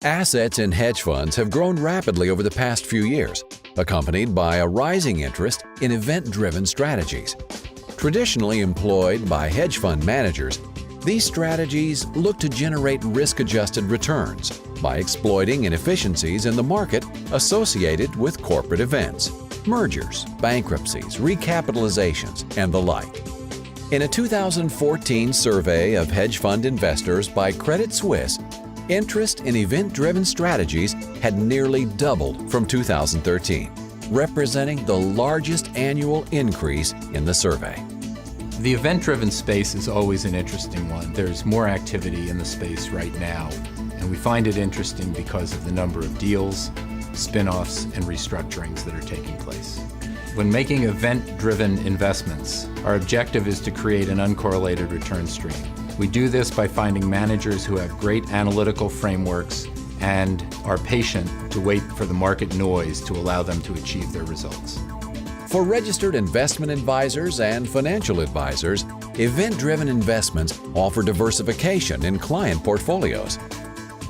Assets in hedge funds have grown rapidly over the past few years, accompanied by a rising interest in event-driven strategies. Traditionally employed by hedge fund managers, these strategies look to generate risk-adjusted returns by exploiting inefficiencies in the market associated with corporate events, mergers, bankruptcies, recapitalizations, and the like. In a 2014 survey of hedge fund investors by Credit Suisse, interest in event-driven strategies had nearly doubled from 2013, representing the largest annual increase in the survey. The event-driven space is always an interesting one. There's more activity in the space right now, and we find it interesting because of the number of deals, spin-offs, and restructurings that are taking place. When making event-driven investments, our objective is to create an uncorrelated return stream. We do this by finding managers who have great analytical frameworks and are patient to wait for the market noise to allow them to achieve their results. For registered investment advisors and financial advisors, event-driven investments offer diversification in client portfolios.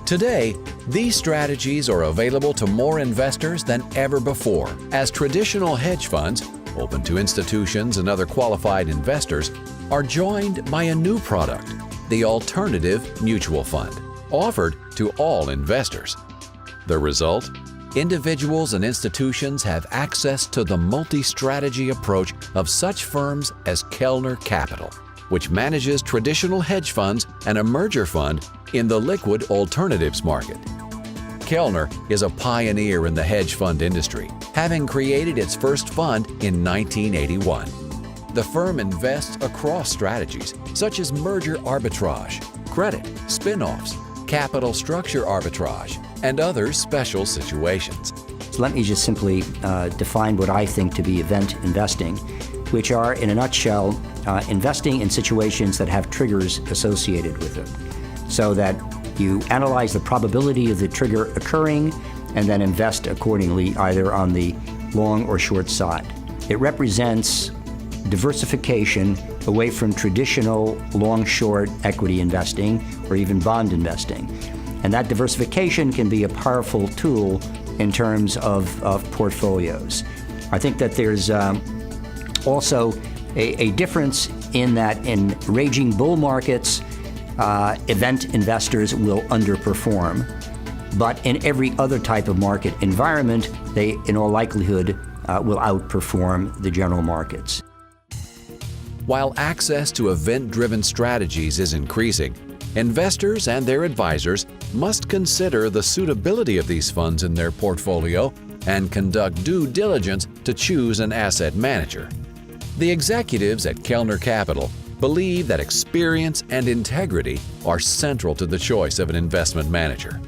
Today, these strategies are available to more investors than ever before, as traditional hedge funds, open to institutions and other qualified investors, are joined by a new product, the Alternative Mutual Fund, offered to all investors. The result? Individuals and institutions have access to the multi-strategy approach of such firms as Kellner Capital, which manages traditional hedge funds and a merger fund in the liquid alternatives market. Kellner is a pioneer in the hedge fund industry, having created its first fund in 1981. The firm invests across strategies such as merger arbitrage, credit, spin-offs, capital structure arbitrage, and other special situations. So let me just simply define what I think to be event investing, which are, in a nutshell, investing in situations that have triggers associated with it, so that you analyze the probability of the trigger occurring and then invest accordingly, either on the long or short side. It represents diversification away from traditional long-short equity investing or even bond investing. And that diversification can be a powerful tool in terms of portfolios. I think that there's also a difference in that in raging bull markets, event investors will underperform. But in every other type of market environment, they, in all likelihood, will outperform the general markets. While access to event-driven strategies is increasing, investors and their advisors must consider the suitability of these funds in their portfolio and conduct due diligence to choose an asset manager. The executives at Kellner Capital believe that experience and integrity are central to the choice of an investment manager.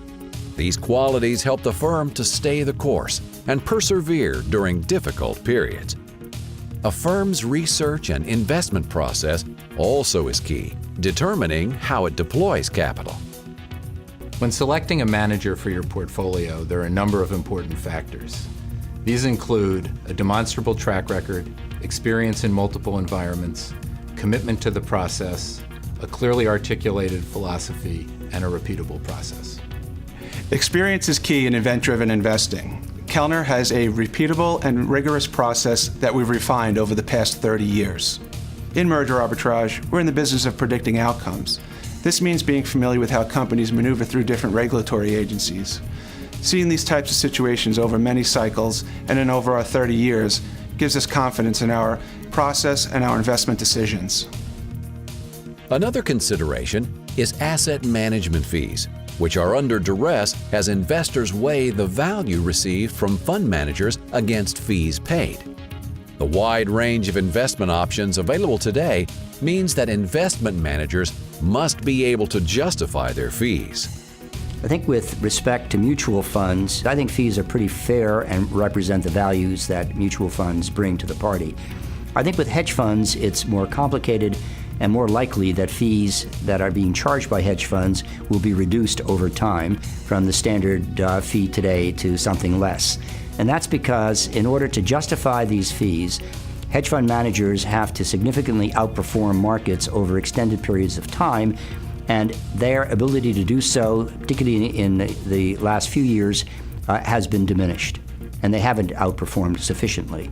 These qualities help the firm to stay the course and persevere during difficult periods. A firm's research and investment process also is key, determining how it deploys capital. When selecting a manager for your portfolio, there are a number of important factors. These include a demonstrable track record, experience in multiple environments, commitment to the process, a clearly articulated philosophy, and a repeatable process. Experience is key in event-driven investing. Kellner has a repeatable and rigorous process that we've refined over the past 30 years. In merger arbitrage, we're in the business of predicting outcomes. This means being familiar with how companies maneuver through different regulatory agencies. Seeing these types of situations over many cycles and in over our 30 years gives us confidence in our process and our investment decisions. Another consideration is asset management fees, which are under duress as investors weigh the value received from fund managers against fees paid. The wide range of investment options available today means that investment managers must be able to justify their fees. I think with respect to mutual funds, I think fees are pretty fair and represent the values that mutual funds bring to the party. I think with hedge funds, it's more complicated and more likely that fees that are being charged by hedge funds will be reduced over time from the standard fee today to something less. And that's because in order to justify these fees, hedge fund managers have to significantly outperform markets over extended periods of time, and their ability to do so, particularly in the last few years, has been diminished, and they haven't outperformed sufficiently.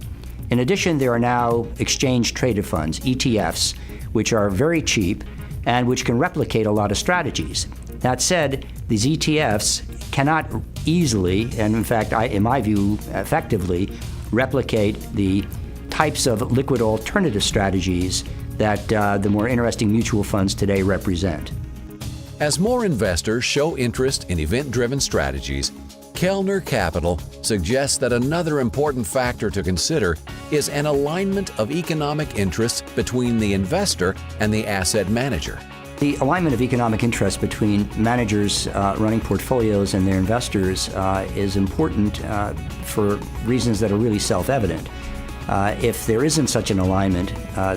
In addition, there are now exchange-traded funds, ETFs, which are very cheap and which can replicate a lot of strategies. That said, these ETFs cannot easily, and in fact, in my view, effectively, replicate the types of liquid alternative strategies that the more interesting mutual funds today represent. As more investors show interest in event-driven strategies, Kellner Capital suggests that another important factor to consider is an alignment of economic interests between the investor and the asset manager. The alignment of economic interest between managers running portfolios and their investors is important for reasons that are really self-evident. If there isn't such an alignment,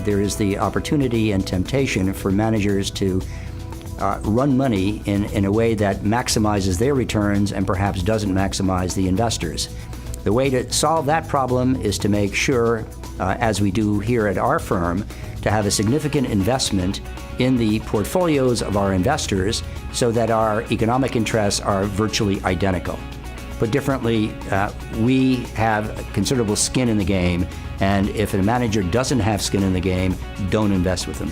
there is the opportunity and temptation for managers to run money in a way that maximizes their returns and perhaps doesn't maximize the investors. The way to solve that problem is to make sure, as we do here at our firm, to have a significant investment in the portfolios of our investors so that our economic interests are virtually identical. Put differently, we have considerable skin in the game, and if a manager doesn't have skin in the game, don't invest with them.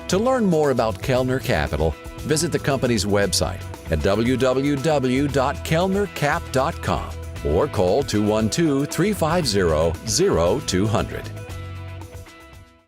To learn more about Kellner Capital, visit the company's website at www.kellnercap.com or call 212-350-0200.